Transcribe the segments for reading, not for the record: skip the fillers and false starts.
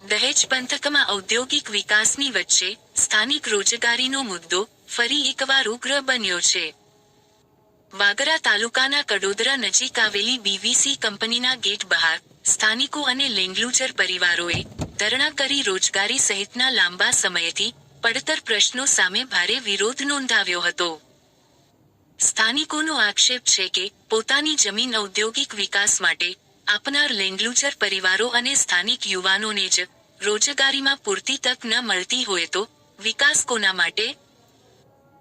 દહેજ પંથકમાં ઔદ્યોગિક વિકાસની વચ્ચે સ્થાનિક રોજગારીનો મુદ્દો ફરી એકવાર ઉગ્ર બન્યો છે. વાગરા તાલુકાના કડોદરા નજીક આવેલી બીવીસી કંપનીના ગેટ બહાર સ્થાનિકો અને લેન્ડલુઝર પરિવારોએ ધરણા કરી રોજગારી સહિતના લાંબા સમયથી પડતર પ્રશ્નો સામે ભારે વિરોધ નોંધાવ્યો હતો. સ્થાનિકોનો આક્ષેપ છે કે પોતાની જમીન ઔદ્યોગિક વિકાસ માટે આપનાર લેન્ડલુઝર પરિવારો અને સ્થાનિક યુવાનોને જ રોજગારીમાં પૂરતી તક ન મળતી હોય તો વિકાસ કોના માટે?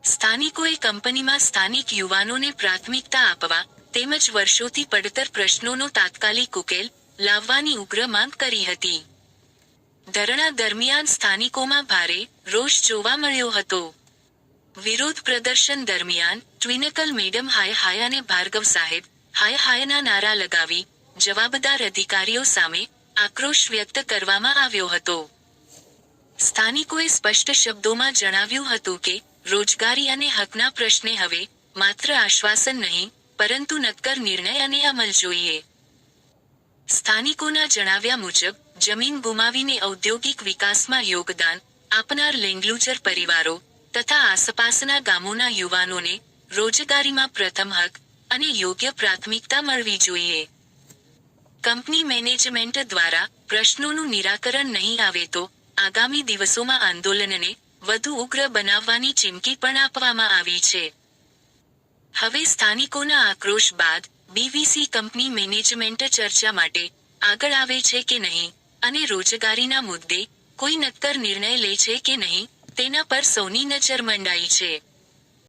સ્થાનિકોએ કંપનીમાં સ્થાનિક યુવાનોને પ્રાથમિકતા આપવા તેમજ વર્ષોથી પડતર પ્રશ્નોનો તાત્કાલિક ઉકેલ લાવવાની ઉગ્ર માંગ કરી હતી. ધરણા દરમિયાન સ્થાનિકોમાં ભારે રોષ જોવા મળ્યો હતો. વિરોધ પ્રદર્શન દરમિયાન ટ્વિનકલ મેડમ હાય હાય અને ભાર્ગવ સાહેબ હાય હાયના નારા લગાવી જવાબદાર અધિકારીઓ સામે આક્રોશ વ્યક્ત કરવામાં આવ્યો હતો. સ્થાનિકોએ સ્પષ્ટ શબ્દોમાં જણાવ્યું હતું કે રોજગારી અને હકના પ્રશ્ને હવે માત્ર આશ્વાસન નહીં પરંતુ નક્કર નિર્ણય અને અમલ જોઈએ. સ્થાનિકોના જણાવ્યા મુજબ જમીન ગુમાવીને ઔદ્યોગિક વિકાસમાં યોગદાન આપનાર લેન્ડલુઝર પરિવારો તથા આસપાસના ગામોના યુવાનોને રોજગારીમાં પ્રથમ હક અને યોગ્ય પ્રાથમિકતા મળવી જોઈએ. કંપની મેનેજમેન્ટ દ્વારા પ્રશ્નોનું નિરાકરણ નહીં આવે તો આગામી દિવસોમાં આંદોલનને વધુ ઉગ્ર બનાવવાની ચીમકી પણ આપવામાં આવી છે. હવે સ્થાનિકોના આક્રોશ બાદ બીવીસી કંપની મેનેજમેન્ટ ચર્ચા માટે આગળ આવે છે કે નહીં અને રોજગારીના મુદ્દે કોઈ નક્કર નિર્ણય લે છે કે નહીં તેના પર સૌની નજર મંડાઈ છે.